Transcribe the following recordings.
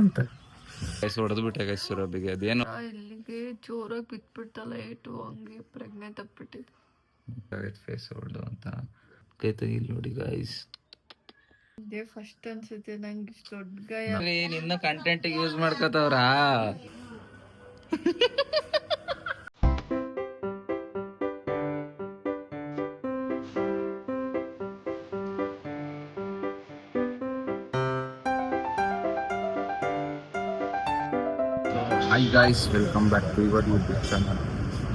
ಅಂತ ಗೈಸ್ ಹೊಡೆದು ಬಿಟ್ಟೆ ಗೈಸ್ ಸುರಭಿಗೆ. ಅದೇನು ಇಲ್ಲಿಗೆ ಜೋರಾಗಿ ಬಿಟ್ಬಿಡ್ತಲ್ಲ ಏಟು, ಹಂಗೆ ಪ್ರಜ್ಞೆ ತಪ್ಪಿಟ್ಟಿದೆ. ಫೇಸ್ ಹೊಡೆದು ಅಂತ ಕೈ ತೆಗಿಲ್ ನೋಡಿ ಗೈಸ್. ಇದೇ ಫಸ್ಟ್ ಅನ್ಸುತ್ತೆ ನಂಗೆ ಇಷ್ಟು ದೊಡ್ಡ ಗಾಯ. ನಿನ್ನ ಕಂಟೆಂಟ್ ಯೂಸ್ ಮಾಡ್ಕೋತವ್ರಾ? Hi guys, welcome back to your YouTube channel.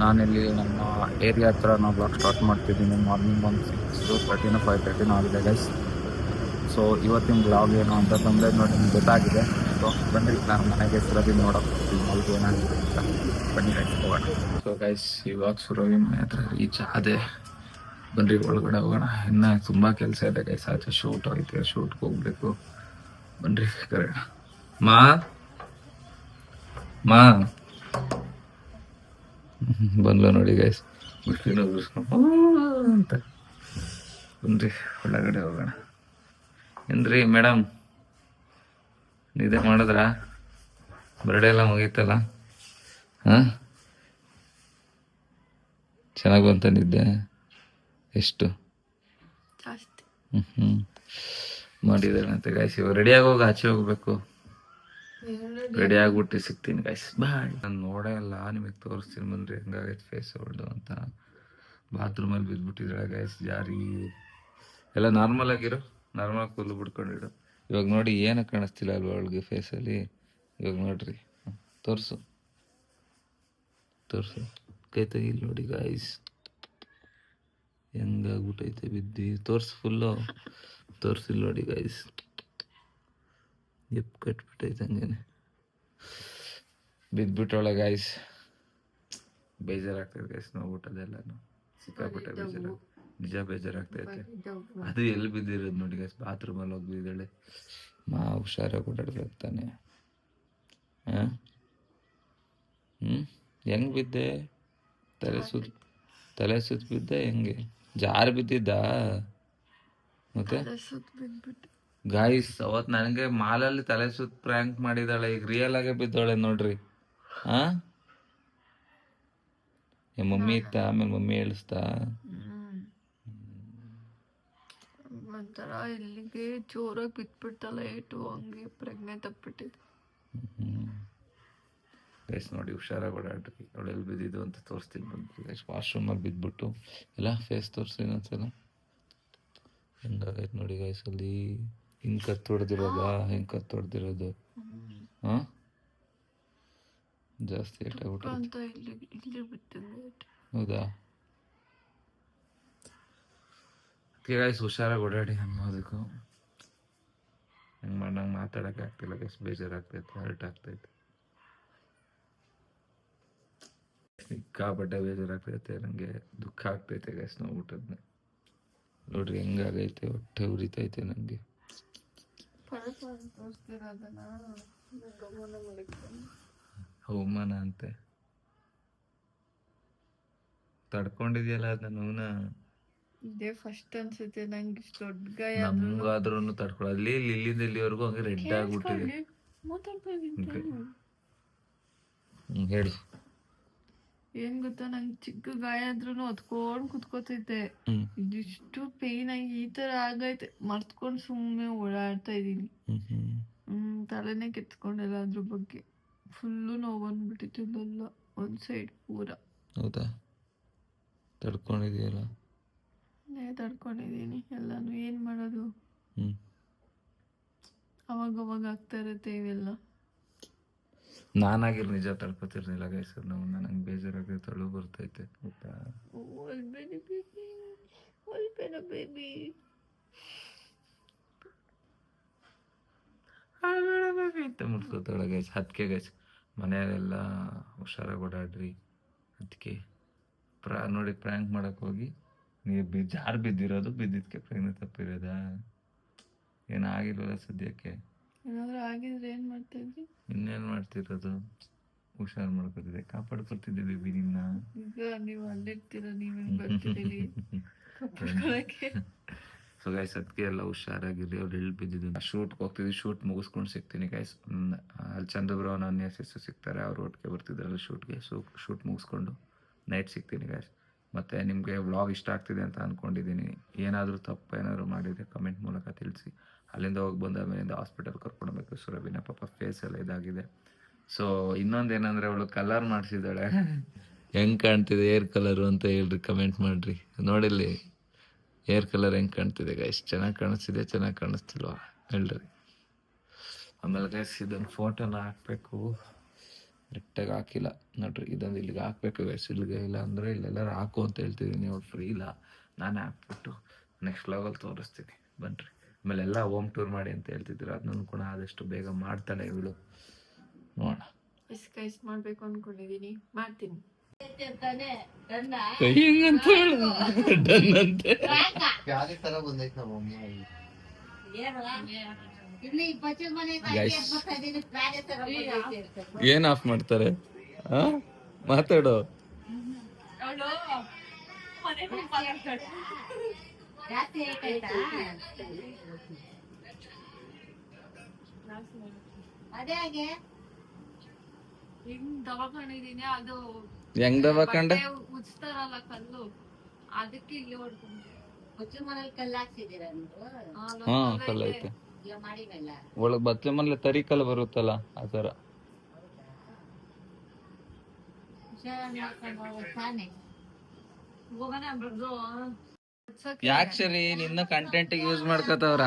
ನಾನಿಲ್ಲಿ ನಮ್ಮ ಏರಿಯಾ ಹತ್ರ ನಾವು ಬ್ಲಾಗ್ ಸ್ಟಾರ್ಟ್ ಮಾಡ್ತಿದ್ದೀನಿ. ಮಾರ್ನಿಂಗ್ ಒಂದು 6:30 5:30 ಆಗಿದೆ ಗೈಸ್. ಸೊ ಇವತ್ತಿನ ಬ್ಲಾಗ್ ಏನು ಅಂತಂದರೆ ನೋಡಿ ನಿಮ್ಗೆ ಗೊತ್ತಾಗಿದೆ. ಸೊ ಬನ್ನಿ ನಾನು ಮನೆಗೆ ಸುರಭಿ ನೋಡೋಕೆ ಹೋಗ್ತೀವಿ, ಅವ್ರಿಗೆ ಏನಾಗಿದೆ ಅಂತ. ಬನ್ನಿ ಗೈಸ್ ಹೋಗೋಣ. ಸೊ ಗೈಸ್ ಇವಾಗ ಸುರಭಿ ಮನೆ ಹತ್ರ ರೀಚ್ ಆದೆ. ಬನ್ನಿ ಒಳಗಡೆ ಹೋಗೋಣ. ಇನ್ನೂ ತುಂಬ ಕೆಲಸ ಇದೆ ಗೈಸ್. ಆಚೆ ಶೂಟ್ ಐತೆ, ಶೂಟ್ಗೆ ಹೋಗ್ಬೇಕು. ಬನ್ನಿ ಕರೆಯೋಣ. ಮಾ ಬಂದ್ಲು ನೋಡಿ ಗೈಸ್. ಅಂತ ಬನ್ರಿ ಒಳಗಡೆ ಹೋಗೋಣ. ಏನ್ರಿ ಮೇಡಮ್, ನಿದ್ದೆ ಮಾಡಿದ್ರ? ಬರ್ಡೇ ಎಲ್ಲ ಮುಗೀತಲ್ಲ? ಹಾಂ, ಚೆನ್ನಾಗಿ ಬಂತ ನಿದ್ದೆ? ಎಷ್ಟು? ಮಾಡಿದಾರಂತೆ ಗೈಸ್. ಇವಾಗ ರೆಡಿಯಾಗಿ ಹೋಗಿ ಆಚೆ ಹೋಗ್ಬೇಕು. ರೆಡಿ ಆಗ್ಬಿಟ್ಟು ಸಿಗ್ತೀನಿ ಗೈಸ್, ಬಾಯ್. ನಾನು ನೋಡೇ ಇಲ್ಲ, ನಿಮಗೆ ತೋರಿಸ್ತೀನಿ ಬನ್ರಿ ಹೆಂಗಾಗೈತೆ ಫೇಸ್ ಹೊಡೆದು ಅಂತ. ಬಾತ್ರೂಮಲ್ಲಿ ಬಿದ್ದುಬಿಟ್ಟಿದ್ದಾಳೆ ಗೈಸ್, ಜಾರಿ. ಎಲ್ಲ ನಾರ್ಮಲ್ ಆಗಿರೋ, ನಾರ್ಮಲ್ ಕೂದಲು ಬಿಡ್ಕೊಂಡಿರೋ. ಇವಾಗ ನೋಡಿ ಏನು ಕಾಣಿಸ್ತಿಲ್ಲ ಅಲ್ವಾ ಅವಳಿಗೆ ಫೇಸಲ್ಲಿ. ಇವಾಗ ನೋಡ್ರಿ, ತೋರಿಸು ತೋರಿಸು, ಕೈ ತೆಗಿಲ್ ನೋಡಿ ಗೈಸ್, ಹೆಂಗಾಗ್ಬಿಟ್ಟೈತೆ ಬಿದ್ದು. ತೋರಿಸು ಫುಲ್ಲು, ತೋರಿಸಿಲ್ಲ ನೋಡಿ ಗೈಸ್. ಎಪ್ ಕಟ್ಬಿಟ್ಟೈತೆ ಹಂಗೇನೆ ಬಿದ್ದುಬಿಟ್ಟೊಳೆ ಗೈಸ್. ಬೇಜಾರಾಗ್ತೈತೆ ಗೈಸ್ ನೋಡ್ಬಿಟ್ಟದೆಲ್ಲನು. ಸಿಕ್ಕಾಬಿಟ್ಟೆ ಬೇಜಾರು, ನಿಜ ಬೇಜಾರಾಗ್ತೈತೆ. ಅದು ಎಲ್ಲಿ ಬಿದ್ದಿರೋದು ನೋಡಿ ಗೈಸ್, ಬಾತ್ರೂಮಲ್ಲಿ ಹೋಗಿ ಬಿದ್ದಾಳೆ. ಹುಷಾರಾಗಿ ಓಡಾಡ್ಬೇಕು ತಾನೆ. ಹಾಂ, ಹೆಂಗೆ ಬಿದ್ದೆ? ತಲೆ ಸುತ್ತ ಬಿದ್ದೆ? ಹೆಂಗೆ ಜಾರು ಬಿದ್ದಿದ್ದ? ಮತ್ತೆ ಗಾಯ್ಸ್ ಅವತ್ತು ನನಗೆ ಮಾಲಲ್ಲಿ ತಲೆ ಸುತ್ತ ಪ್ರ್ಯಾಂಕ್ ಮಾಡಿದಾಳೆ, ಈಗ ರಿಯಲ್ ಆಗೇ ಬಿದ್ದೋಳೆ ನೋಡ್ರಿ. ಮಮ್ಮಿ ಇತ್ತ, ಆಮೇಲೆ ಮಮ್ಮಿ ಹೇಳಿಸ್ತಾ ಒಂಥರ ಇಲ್ಲಿಗೆ ಜೋರಾಗಿ ಬಿಟ್ಬಿಡ್ತಲ್ಲ ಏಟು, ಹಂಗೆ ಪ್ರಜ್ಞೆ ತಪ್ಪಿಟ್ಟಿದೆ. ಗೈಸ್ ನೋಡಿ ಹುಷಾರಾಗಿ ಓಡಾಡ್ರಿ. ಅವಳು ಎಲ್ಲಿ ಬಿದ್ದಿದ್ದು ಅಂತ ತೋರಿಸ್ತೀನಿ ಬಂದ್ರಿ ಗೈಸ್. ವಾಶ್ರೂಮಲ್ಲಿ ಬಿದ್ದುಬಿಟ್ಟು ಎಲ್ಲ ಫೇಸ್ ತೋರಿಸಿ ಇನ್ನೊಂದ್ಸಲ. ಹೆಂಗಾಗೈತೆ ನೋಡಿ ಗೈಸ್. ಅಲ್ಲಿ ಹಿಂಗೆ ಕತ್ತು ಹೊಡೆದಿರೋದ, ಹೆಂಗೆ ಕತ್ತು ಹೊಡೆದಿರೋದು. ಹಾಂ, ಜಾಸ್ತಿ ಏಟಾಗ್ಬಿಟ್ಟು. ಹೌದಾ? ಗೈಸ್ ಹುಷಾರಾಗಿ ಓಡಾಡಿ ಅನ್ನೋದಕ್ಕೂ. ಹೆಂಗೆ ನಂಗೆ ಮಾತಾಡೋಕೆ ಆಗ್ತಿಲ್ಲ ಗೈಸ್, ಬೇಜಾರಾಗ್ತೈತೆ, ಹರ್ಟ್ ಆಗ್ತೈತೆ, ಸಿಕ್ಕಾಪಟ್ಟೆ ಬೇಜಾರಾಗ್ತೈತೆ. ನನಗೆ ದುಃಖ ಆಗ್ತೈತೆ ಗೈಸ್ ನೋಡ್ಬಿಟ್ಟದ್ನ. ನೋಡ್ರಿ ಹೆಂಗಾಗೈತೆ, ಹೊಟ್ಟೆ ಉರಿತೈತೆ ನನಗೆ. ಅವಮಾನ ಅಂತೆ ತಡ್ಕೊಂಡಿದ್ಯಲ್ಲ ಅದನ್ನ. ಇದೇ ಫಸ್ಟ್ ಅನ್ಸುತ್ತೆ ನಂಗೆ ಇಷ್ಟು ದೊಡ್ಡ ಗಾಯ. ನಮ್ಗಾದ್ರೂ ತಡ್ಕೊಳ್ಳೋ. ಅಲ್ಲಿ ಇಲ್ಲಿಂದ ಇಲ್ಲಿವರೆಗೂ ಹಂಗೆ ರೆಡ್ ಆಗ್ಬಿಟ್ಟಿದೆ. ಹೇಳಿ. ಏನ್ ಗೊತ್ತಾ, ನಂಗೆ ಚಿಕ್ಕ ಗಾಯ ಆದ್ರೂ ಹೊತ್ಕೊಂಡ್ ಕುತ್ಕೋತೈತೆ. ಇದಿಷ್ಟು ಪೇನ್ ಆಗಿ ಈ ತರ ಆಗೈತೆ, ಮರ್ತ್ಕೊಂಡ್ ಸುಮ್ಮನೆ ಓಡಾಡ್ತಾ ಇದೀನಿ. ತಲೆನೇ ಕೆತ್ಕೊಂಡಿಲ್ಲ ಅದ್ರ ಬಗ್ಗೆ. ಫುಲ್ಲು ನೋವು ಬಂದ್ಬಿಟ್ಟಿತ್ತು ಇಲ್ಲೆಲ್ಲ, ಒಂದ್ ಸೈಡ್ ಪೂರ. ಹೌದಾ? ತಡ್ಕೊಂಡಿದೀಯಲ್ಲ? ತಡ್ಕೊಂಡಿದೀನಿ ಎಲ್ಲಾನು. ಏನ್ ಮಾಡೋದು, ಅವಾಗ ಆಗ್ತಾ ಇರುತ್ತೆ ಇವೆಲ್ಲ. ನಾನಾಗಿರ್ ನಿಜ ತಡ್ಕೊತಿರ್ಲಿಲ್ಲ ಗೈಸ್. ನನಗೆ ಬೇಜಾರಾಗಿ ತಳು ಬರ್ತೈತೆ ಗೊತ್ತಾ. ಮುಟ್ಕೋತಾಳೆ ಗೈಸ್. ಅದಕ್ಕೆ ಗೈಸ್ ಮನೆಯಲ್ಲೆಲ್ಲ ಹುಷಾರಾಗಿ ಓಡಾಡ್ರಿ. ಅದಕ್ಕೆ ನೋಡಿ ಪ್ರ್ಯಾಂಕ್ ಮಾಡಕ್ಕೆ ಹೋಗಿ ನೀವು ಜಾರು ಬಿದ್ದಿರೋದು, ಬಿದ್ದಿದ್ದಕ್ಕೆ ಪ್ರಜ್ಞೆ ತಪ್ಪಿರೋದ? ಏನಾಗಿಲ್ವಲ್ಲ ಸದ್ಯಕ್ಕೆ. ಏನಾದ್ರೂ ಆಗಿದ್ರೆ ಏನು ಮಾಡ್ತಾ ಇದ್ವಿ? ಇನ್ನೇನು ಮಾಡ್ತಿರೋದು, ಹುಷಾರು ಮಾಡ್ಕೊತಿದ್ದೆ, ಕಾಪಾಡ್ಕೊತಿದ್ದೆ ಬೇಬಿ ನಿನ್ನ. ಈಗ ನೀವು ಅಲ್ಲಿರ್ತೀರ, ನೀವೇನು ಬರ್ತಿದ್ದೀರಿ ಸೊ ಗೈಸ್ ಅದಕ್ಕೆ ಎಲ್ಲ ಹುಷಾರಾಗಿರಿ. ಅವ್ರು ಎಲ್ಲಿ ಬಿದ್ದಿದ್ದು ಶೂಟ್ಗೆ ಹೋಗ್ತಿದ್ವಿ, ಶೂಟ್ ಮುಗಿಸ್ಕೊಂಡು ಸಿಗ್ತೀನಿ ಗೈಸ್. ಅಲ್ಲಿ ಚಂದ್ರಬ್ರೋ ನನ್ನ ಸಿಗ್ತಾರೆ, ಅವ್ರು ಒಟ್ಟಿಗೆ ಬರ್ತಿದ್ರಲ್ಲ ಶೂಟ್ಗೆ. ಸೊ ಶೂಟ್ ಮುಗಿಸ್ಕೊಂಡು ನೈಟ್ ಸಿಗ್ತೀನಿ ಗೈಸ್. ಮತ್ತು ನಿಮಗೆ ವ್ಲಾಗ್ ಇಷ್ಟ ಆಗ್ತಿದೆ ಅಂತ ಅಂದ್ಕೊಂಡಿದ್ದೀನಿ. ಏನಾದರೂ ತಪ್ಪು ಏನಾದರೂ ಮಾಡಿದರೆ ಕಮೆಂಟ್ ಮೂಲಕ ತಿಳಿಸಿ. ಅಲ್ಲಿಂದ ಹೋಗಿ ಬಂದ ಆಮೇಲಿಂದ ಹಾಸ್ಪಿಟಲ್ ಕರ್ಕೊಂಡೋಗ್ಬೇಕು. ಸುರಭಿನ ಪಾಪ ಫೇಸ್ ಎಲ್ಲ ಇದಾಗಿದೆ. ಸೊ ಇನ್ನೊಂದೇನಂದರೆ ಅವಳು ಕಲರ್ ಮಾಡಿಸಿದ್ದಾಳೆ. ಹೆಂಗೆ ಕಾಣ್ತಿದೆ ಏರ್ ಕಲರು ಅಂತ ಹೇಳ್ರಿ, ಕಮೆಂಟ್ ಮಾಡಿರಿ. ನೋಡಿಲ್ಲಿ ಏರ್ ಕಲರ್ ಹೆಂಗೆ ಕಾಣ್ತಿದೆ ಗೈಸ್, ಚೆನ್ನಾಗಿ ಕಾಣಿಸ್ತಿದೆ ಚೆನ್ನಾಗಿ ಕಾಣಿಸ್ತಿಲ್ವಾ ಹೇಳ್ರಿ. ಆಮೇಲೆ ಗೈಸ್ ಇದೊಂದು ಫೋಟೋನ ಹಾಕಬೇಕು, ಕರೆಕ್ಟಾಗಿ ಹಾಕಿಲ್ಲ ನೋಡ್ರಿ. ಇದೊಂದು ಇಲ್ಲಿಗೆ ಹಾಕ್ಬೇಕು ಗೈಸ್, ಇಲ್ಲಿಗೆ ಇಲ್ಲ ಅಂದರೆ ಇಲ್ಲೆಲ್ಲರೂ ಹಾಕು ಅಂತ ಹೇಳ್ತಿದ್ದೀನಿ. ಅವ್ರು ಫ್ರೀ ಇಲ್ಲ, ನಾನೇ ಹಾಕ್ಬಿಟ್ಟು ನೆಕ್ಸ್ಟ್ ಲೆವೆಲ್ ತೋರಿಸ್ತೀನಿ ಬನ್ನಿರಿ. ಆಮೇಲೆ ಎಲ್ಲ ಹೋಮ್ ಟೂರ್ ಮಾಡಿ ಅಂತ ಹೇಳ್ತಿದ್ರು, ಅದನ್ನು ಕೂಡ ಆದಷ್ಟು ಬೇಗ ಮಾಡ್ತಾಳೆ ಇವಳು. ನೋಡೋಣ. ಕೈಸ್ ಮಾಡಬೇಕು ಅಂದ್ಕೊಂಡಿದ್ದೀನಿ, ಮಾಡ್ತೀನಿ. ಏನ್ ಆಫ್ ಮಾಡ್ತಾರೆ ಮಾತಾಡೋ. ಹಿಂಗ್ ದವಾಖಾನಿದೀನಿ, ಅದು ಹೆಂಗ್ ದವಾಖಂಡ ಉಚ್ತಾರಲ್ಲ ಕಲ್ಲು, ಅದಕ್ಕೆ ಇಲ್ಲಿ ಹೊಡ್ಕೊಂಡೆ. ಹಾ ಕಲ್ಲ ಐತೆ ಒಳಗ್ ಬತ್ಲೆ ಮನೆ ತರಿ ಕಲ್ಲ ಬರುತ್ತಲ್ಲ ಆ ತರ. ಯಾಕೆ ಸರಿ ನಿನ್ನ ಕಂಟೆಂಟ್ ಯೂಸ್ ಮಾಡ್ಕೋತವ್ರ?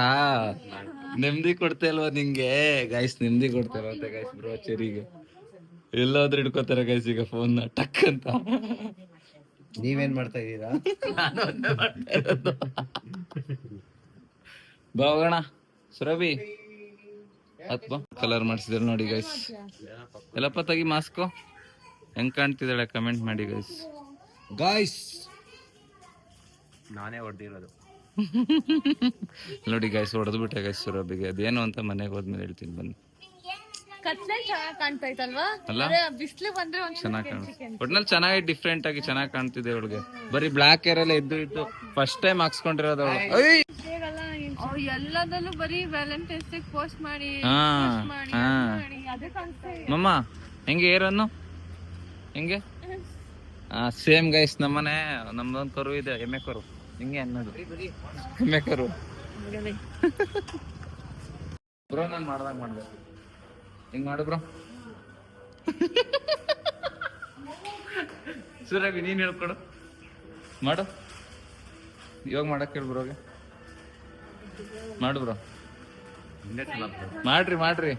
ನೆಮ್ಮದಿ ಕೊಡ್ತಾ ಇಲ್ವಾ ನಿಂಗೆ ಗೈಸ್? ನೆಮ್ಮದಿ ಕೊಡ್ತಾ ಇಲ್ವಂತೆ ಗೈಸ್ ಬ್ರೋ ಚೆರಿಗೆ. ಎಲ್ಲಾದ್ರೂ ಹಿಡ್ಕೋತಾರೆ ಗೈಸ್ ಈಗ ಫೋನ್ ಟಕ್ ಅಂತ. ನೀವೇನ್ ಮಾಡ್ತಾ ಇದೀರಾ? ಬಾಗೋಣ ಸುರಭಿ ಕಲರ್ ಮಾಡಿಸಿದ್ರು ನೋಡಿ ಗೈಸ್. ಎಲ್ಲಪ್ಪ ತೆಗಿ ಮಾಸ್ಕು, ಹೆಂಗ್ ಕಾಣ್ತಿದ್ದಾಳೆ ಕಮೆಂಟ್ ಮಾಡಿ ಗೈಸ್. ಗಾಯ್ಸ್ ನಾನೇ ಹೊಡೆದಿರೋದು ನೋಡಿ ಗೈಸ್, ಹೊಡೆದ್ಬಿಟ್ಟೆ ಗೈಸ್ ಸುರಭಿಗೆ. ಅದೇನು ಅಂತ ಮನೆಗೆ ಹೋದ್ಮೇಲೆ ಹೇಳ್ತೀನಿ ಬನ್ನಿ. ಚೆನ್ನಾಗಿ ಕಾಣ್ತಾ ಇತ್ತಲ್ವಾ? ಬಿಸ್ಲು ಬಂದ್ರೆ ಚೆನ್ನಾಗಿ ಕಾಣಿಸ್ತು, ಒಟ್ನಲ್ಲಿ ಚೆನ್ನಾಗಿ ಡಿಫ್ರೆಂಟ್ ಆಗಿ ಚೆನ್ನಾಗಿ ಕಾಣ್ತಿದೆ ಅವಳಿಗೆ. ಬರೀ ಬ್ಲಾಕ್ ಹೇರ್ ಎಲ್ಲ ಇದ್ದು ಫಸ್ಟ್ ಟೈಮ್ ಹಾಕ್ಸ್ಕೊಂಡಿರೋದು ಅವಳು. ಎಲ್ಲದಲ್ಲೂ ಬರೀ ವ್ಯಾಲೆಂಟೈನ್ಸ್ ಡೇ ಪೋಸ್ಟ್ ಮಾಡಿ ಮಮ್ಮ ಹೆಂಗೆ ಏರನ್ನು ಹೆಂಗೆ? ಸೇಮ್ ಗೈಸ್, ನಮ್ಮನೆ ನಮ್ದೊಂದು ಕರು ಇದೆ, ಎಮ್ಮೆ ಕರು. ಹಿಂಗೆ ಅನ್ನೋದು ಎಮ್ಮೆ ಕರು. ಬ್ರೋ ನಾನು ಮಾಡ್ದಂಗ ಮಾಡ್ಬೇಕು, ಹಿಂಗ್ ಮಾಡು ಬ್ರೋ. ಸುರಭಿ ನೀನ್ ಹೇಳ್ಕೊಡು, ಮಾಡು. ಇವಾಗ ಮಾಡಕ್ ಹೇಳಿ ಬ್ರೋಗೆ. ಮಾಡು ಬ್ರೋ, ಮಾಡ್ರಿ.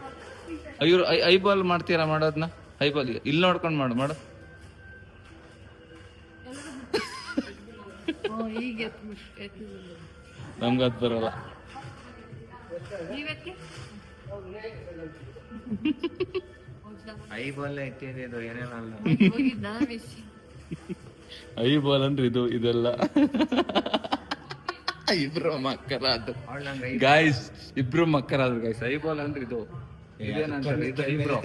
ಇವ್ರು ಐಬಾಲ್ ಮಾಡ್ತೀರಾ ಮಾಡೋದ್ನ? ಐಬಾಲ್ ಇಲ್ಲಿ ನೋಡ್ಕೊಂಡು ಮಾಡು ಮಾಡು. ನಮ್ಗೆ ಅದು ಬರಲ್ಲ. ಐಬಾಲ್ ಐತಿ ಏನೇನಲ್ಲ. ಐಬಾಲ್ ಅಂದ್ರೆ ಇದೆಲ್ಲ ಇಬ್ರು ಮಕ್ಕರಾದ್ರು ಗಾಯ್ಸ್, ಇಬ್ರು ಮಕ್ಕರಾದ್ರು ಗಾಯ್ಸ್. ಐಬಾಲ್ ಅಂದ್ರೆ ಇದು ಐಬ್ರೋ.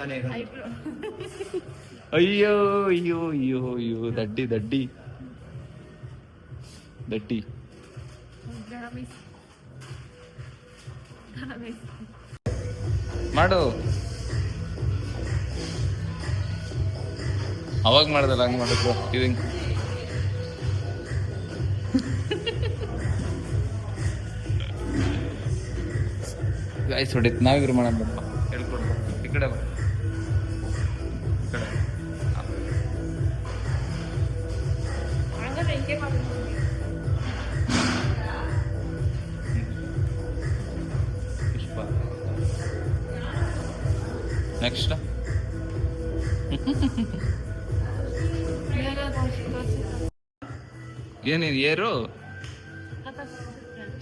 ಅಯ್ಯೋ ಅಯ್ಯೋ ಅಯ್ಯೋ ಅಯ್ಯೋ ದಡ್ಡಿ ದಡ್ಡಿ ದಡ್ಡಿ. ಮಾಡು, ಅವಾಗ ಮಾಡ್ದಲ್ಲ ಹಂಗ್ ಮಾಡಿದ್ರು. ಇದು ಗಾಯ್ಸ್ ಹೊಡಿತ್ ನಾವಿದ್ರು ಮಾಡೋಣ. ಹೇಳ್ಕೊಡು ಈ ಕಡೆ ಬಾ. ನೆಕ್ಸ್ಟ್ ಏನೇನು ಏರು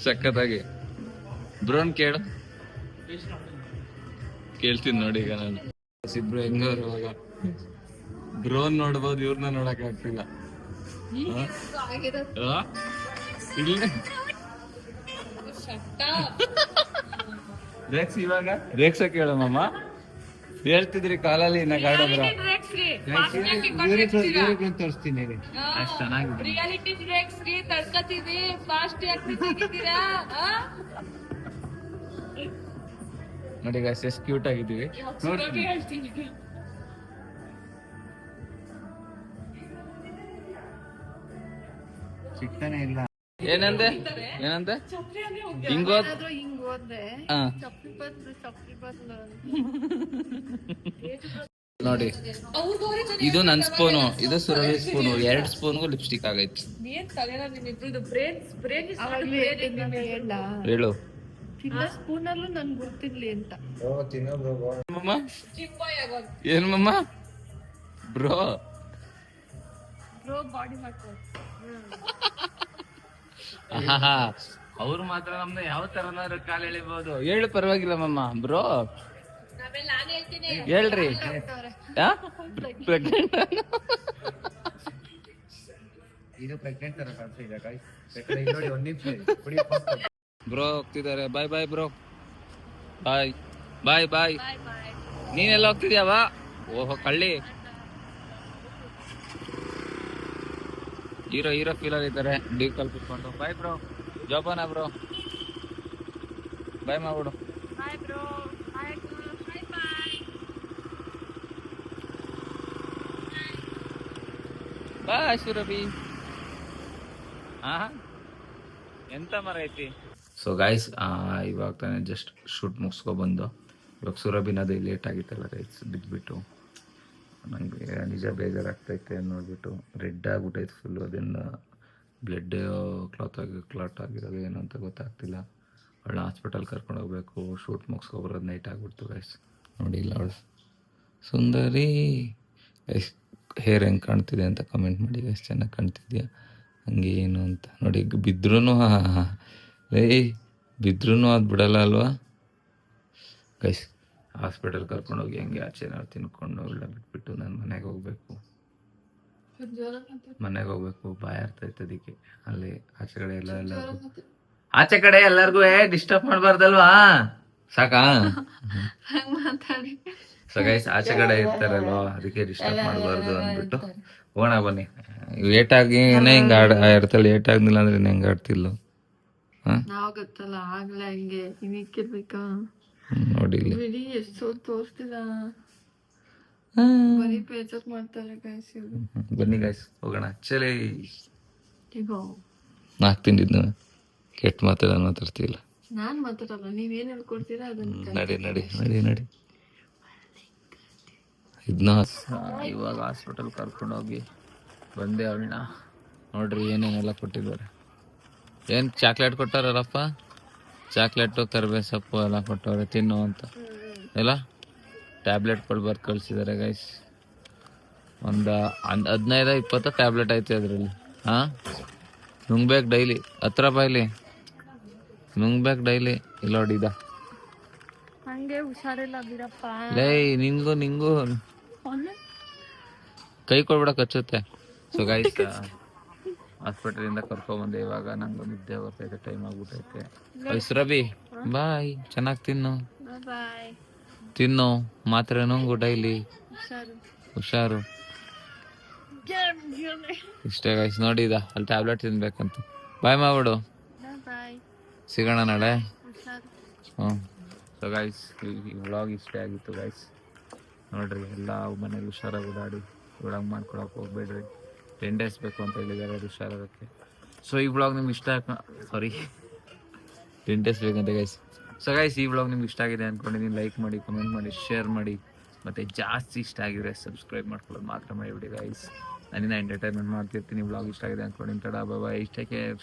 ಸಖತ್ತಾಗಿ. ಬ್ರೋನ್ ಕೇಳು, ಕೇಳ್ತೀನಿ ನೋಡಿ ಈಗ ನಾನು. ಇಬ್ರು ಹೆಂಗವ್ರು ಇವಾಗ. ಬ್ರೋನ್ ನೋಡ್ಬೋದು, ಇವ್ರನ್ನ ನೋಡಕ್ ಆಗ್ತಿಲ್ಲ. ಇಲ್ಲ ರೇಕ್ಸ್ ಇವಾಗ ರೇಕ್ಸ ಕೇಳಮ್ಮ. ಹೇಳ್ತಿದ್ರಿ ಕಾಲಲ್ಲಿ ನಗಾಡೋದ್ರ ತೋರಿಸ್ತೀನಿ ಅಷ್ಟು ಚೆನ್ನಾಗಿದೆ ರಿಯಾಲಿಟಿ ಶ್ರೀ ತಡ್ಕತೀವಿ ಫಾಸ್ಟ್ ಆಗ್ತಿದ್ದೀರಾ ನೋಡಿ ಗೈಸ್ ಎಷ್ಟು ಕ್ಯೂಟ್ ಆಗಿದ್ದೀವಿ ನೋಡಿ ಹೇಳ್ತೀನಿ ಸಿಗ್ತಾನೆ ಇಲ್ಲ. ಏನಂದೆ ಹಿಂಗೋದ್ ಹಿಂಗ್ ಹೋದ್ರೆ ಹಾ ಚಪ್ಪಲಿ ಬದ್ಲು ನೋಡಿ ಇದು ನನ್ ಸ್ಪೂನು ಇದು ಸುರಭಿ ಸ್ಪೂನು 2 ಸ್ಪೂನ್ಗೂ ಲಿಪ್ಸ್ಟಿಕ್ ಆಗೈತಿ ಹೇಳು ತಿನ್ನ ಸ್ಪೂನ್ ಅಲ್ಲೂ ನನ್ ಗೊತ್ತಿರ್ಲಿ ಅಂತ ಮಮ್ಮ ಏನ್ ಮಮ್ಮ ಬ್ರೋ ಬಾಡಿ ಮಾಡ್ತಾರೆ ಅವ್ರು ಮಾತ್ರ ನಮ್ನ ಯಾವ ತರನಾದ್ರು ಕಾಲ ಎಳಿಬಹುದು ಹೇಳು ಪರವಾಗಿಲ್ಲ ಮಮ್ಮ ಬ್ರೋ ಹೇಳ್ರಿ ಪ್ರೆಗ್ನೆಂಟ್ ಇದು ಪ್ರೆಗ್ನೆಂಟ್ ತರ ಕಾಣ್ತಿದೆ guys. ಬೇಕಾದ್ರೆ ಇಲ್ಲಿ ನೋಡಿ ಒಂದ್ ನಿಮಿಷ ಕುಡಿ ಬ್ರೋ ಹೋಗ್ತಿದ್ದಾರೆ ಬಾಯ್ ಬಾಯ್ ಬ್ರೋ ಬಾಯ್ ಬಾಯ್ ಬಾಯ್ ನೀನೆಲ್ಲ ಹೋಗ್ತಿದ್ಯಾವಾ ಓಹೋ ಕಳ್ಳಿ ಹೀರೋ ಫೀಲ್ ಆಗಿದ್ದಾರೆ ಡೀಪ್ ಕಲ್ ಕುತ್ಕೊಂಡು ಬಾಯ್ ಬ್ರೋ ಜೋಪಾನ ಬ್ರೋ ಬಾಯ್ ಮಾಡ್ಬಿಡು bye bro bye bye bye Surabhi ಹಾ ಎಂತ ಮರ ಐತಿ ಸೊ ಗೈಸ್ ಇವಾಗ ತಾನೇ ಜಸ್ಟ್ ಶೂಟ್ ಮುಗಿಸ್ಕೊಬಂದು ಇವಾಗ ಸುರಭಿನದು ಲೇಟ್ ಆಗಿತ್ತಲ್ಲ ಗೈಸ್ ಬಿದ್ದುಬಿಟ್ಟು ನನಗೆ ನಿಜ ಬೇಜಾರಾಗ್ತೈತೆ ನೋಡ್ಬಿಟ್ಟು ರೆಡ್ ಆಗ್ಬಿಟ್ಟೈತೆ ಫುಲ್ಲು ಅದನ್ನು ಬ್ಲಡ್ ಕ್ಲಾಟ್ ಆಗಿರೋದು ಏನು ಅಂತ ಗೊತ್ತಾಗ್ತಿಲ್ಲ ಅವಳ ಹಾಸ್ಪಿಟಲ್ ಕರ್ಕೊಂಡು ಹೋಗ್ಬೇಕು ಶೂಟ್ ಮುಗಿಸ್ಕೊಬರೋದು ನೈಟ್ ಆಗ್ಬಿಡ್ತು ಗೈಸ್ ನೋಡಿ ಇಲ್ಲ ಅವಳು ಸುಂದರಿ ಗೈಸ್ ಹೇರ್ ಹೆಂಗೆ ಕಾಣ್ತಿದೆ ಅಂತ ಕಮೆಂಟ್ ಮಾಡಿ ಎಷ್ಟು ಚೆನ್ನಾಗಿ ಕಾಣ್ತಿದ್ಯಾ ಹಂಗೆ ಏನು ಅಂತ ನೋಡಿ ಬಿದ್ರೂ ಬಿದ್ರೂ ಅದು ಬಿಡಲ್ಲ ಅಲ್ವಾ ಗೈಸ್ ಹಾಸ್ಪಿಟಲ್ ಕರ್ಕೊಂಡೋಗಿ ಹಂಗೆ ಆಚೆ ನಾವು ತಿನ್ಕೊಂಡು ಒಳ್ಳೆ ಬಿಟ್ಬಿಟ್ಟು ನಾನು ಮನೆಗೆ ಹೋಗ್ಬೇಕು ಬಾಯ್ ಆಗ್ತೈತೆ ಅದಕ್ಕೆ ಅಲ್ಲಿ ಆಚೆ ಕಡೆ ಆಚೆ ಕಡೆ ಎಲ್ಲರಿಗೂ ಡಿಸ್ಟರ್ಬ್ ಮಾಡಬಾರ್ದಲ್ವಾ ಸಾಕಾ ಸೊ ಗೈಸ್ ಆಚೆ ಕಡೆ ಇರ್ತಾರಲ್ವಾ ಅದಕ್ಕೆ ಡಿಸ್ಟರ್ಬ್ ಮಾಡಬಾರ್ದು ಅಂದ್ಬಿಟ್ಟು ಹೋಗೋಣ ಬನ್ನಿ ಏಟಾಗಿನೇ ಹಿಂಗೆ ಇರ್ತಲ್ಲ ಏಟಾಗ್ಲಿಲ್ಲ ಅಂದ್ರೆ ಹೆಂಗೆ ಆಡ್ತಿಲ್ಲ ನಾವ್ ಗೊತ್ತಲ್ಲ ಆಗ್ಲೇ ಹಂಗೆ ಇನ್ನಿಕ್ಕಿರ್ಬೇಕಾ ನೋಡಿ ಇಲ್ಲಿ ಬಿಡಿ ಎಷ್ಟು ತೋರಿಸ್ತಿಲ್ಲ ಬರೀ ಬೇಜಾರ್ ಮಾಡ್ತಾರೆ ಗೈಸ್ ಇವ್ರು ಬನ್ನಿ ಗೈಸ್ ಹೋಗೋಣ ಚಲೇ ಈಗ ನಾಲ್ಕು ತಿಂದಿದ್ದು ಕೆಟ್ಟ ಮಾತಾಡ ಮಾತಾಡ್ತಿಲ್ಲ ನಾನ್ ಮಾತಾಡಲ್ಲ ನೀವೇನ್ ಹೇಳ್ಕೊಡ್ತೀರಾ ಅದನ್ನ ನಡಿ ನಡಿ ನಡಿ ನಡಿ ಇದನ್ನ ಇವಾಗ ಹಾಸ್ಪಿಟಲ್ ಕರ್ಕೊಂಡೋಗಿ ಬಂದೆ ಅವಳನ್ನ ನೋಡ್ರಿ ಏನೇನೆಲ್ಲ ಕೊಟ್ಟಿದ್ದಾರೆ ಏನು ಚಾಕ್ಲೇಟ್ ಕೊಟ್ಟಾರಲ್ಲಪ್ಪ ಚಾಕ್ಲೇಟು ಕರಿಬೇವು ಸೊಪ್ಪು ಎಲ್ಲ ಕೊಟ್ಟವ್ರೆ ತಿನ್ನು ಅಂತ ಎಲ್ಲ ಟ್ಯಾಬ್ಲೆಟ್ಗಳು ಬರ್ದು ಕಳಿಸಿದ್ದಾರೆ ಗೈಸ್ ಒಂದು 15-20 ಟ್ಯಾಬ್ಲೆಟ್ ಐತೆ ಅದರಲ್ಲಿ ಹಾಂ ನುಂಗ್ಬೇಕು ಡೈಲಿ 10 ರೂಪಾಯಿಲಿ ನುಂಗ್ಬೇಕು ಡೈಲಿ ಇಲ್ಲ ನೋಡಿದ ಹಂಗೆ ಹುಷಾರಿಲ್ಲ ಬಿಡಪ್ಪ ಲೇ ನಿಂಗೂ ಕೈ ಕೊಡ್ಬಿಡ ಕಚ್ಚುತ್ತೆ ಸೊ ಗೈಸ್ ಹಾಸ್ಪಿಟಲಿಂದ ಕರ್ಕೊಂಬಂದೆ ಇವಾಗ ನಂಗೆ ನಿದ್ದೆ ಬರ್ತೈತೆ ಟೈಮ್ ಆಗ್ಬಿಟ್ಟೈತೆ ಸುರಭಿ ಬಾಯ್ ಚೆನ್ನಾಗಿ ತಿನ್ನು ಬಾಯ್ ತಿನ್ನು ಮಾತ್ರೆ ನುಂಗು ಡೈಲಿ ಹುಷಾರು ಇಷ್ಟೇ ಗೈಸ್ ನೋಡಿದ ಅಲ್ಲಿ ಟ್ಯಾಬ್ಲೆಟ್ ತಿನ್ಬೇಕಂತ ಬಾಯ್ ಮಾಡ್ಬಿಡು ಬಾಯ್ ಸಿಗೋಣ ನಾಳೆ ಹ್ಞೂ ಸೊ ಗೈಸ್ ಈ ವ್ಲಾಗ್ ಇಷ್ಟೇ ಆಗಿತ್ತು ಗೈಸ್ ನೋಡ್ರಿ ಎಲ್ಲ ಮನೇಲಿ ಹುಷಾರಾಗಿ ಓಡಾಡಿ ಒಳಗೆ ಮಾಡ್ಕೊಳಕ್ಕೆ ಹೋಗ್ಬೇಡ್ರಿ 10 days ಬೇಕು ಅಂತ ಹೇಳಿದ್ದಾರೆ ಅದು ಹುಷಾರಾಗಕ್ಕೆ ಸೊ ಈ ವ್ಲಾಗ್ ನಿಮ್ಗೆ ಇಷ್ಟ 10 days ಬೇಕಂತ ಗೈಸ್ ಸೊ ಗೈಸ್ ಈ ವ್ಲಾಗ್ ನಿಮ್ಗೆ ಇಷ್ಟ ಆಗಿದೆ ಅಂದ್ಕೊಂಡಿದ್ದೀನಿ ಲೈಕ್ ಮಾಡಿ ಕಮೆಂಟ್ ಮಾಡಿ ಶೇರ್ ಮಾಡಿ ಮತ್ತು ಜಾಸ್ತಿ ಇಷ್ಟ ಆಗಿದ್ರೆ ಸಬ್ಸ್ಕ್ರೈಬ್ ಮಾಡ್ಕೊಳ್ಳೋದು ಮಾತ್ರ ಮಾಡಿಬಿಡಿ ಗೈಸ್ ನಾನಿನ್ನ ಎಂಟರ್ಟೈನ್ಮೆಂಟ್ ಮಾಡ್ತಿರ್ತೀನಿ ವ್ಲಾಗ್ ಇಷ್ಟ ಆಗಿದೆ ಅಂದ್ಕೊಂಡಿದ್ದೀನಿ. ಬಾಯ್, ಟೇಕ್ ಕೇರ್.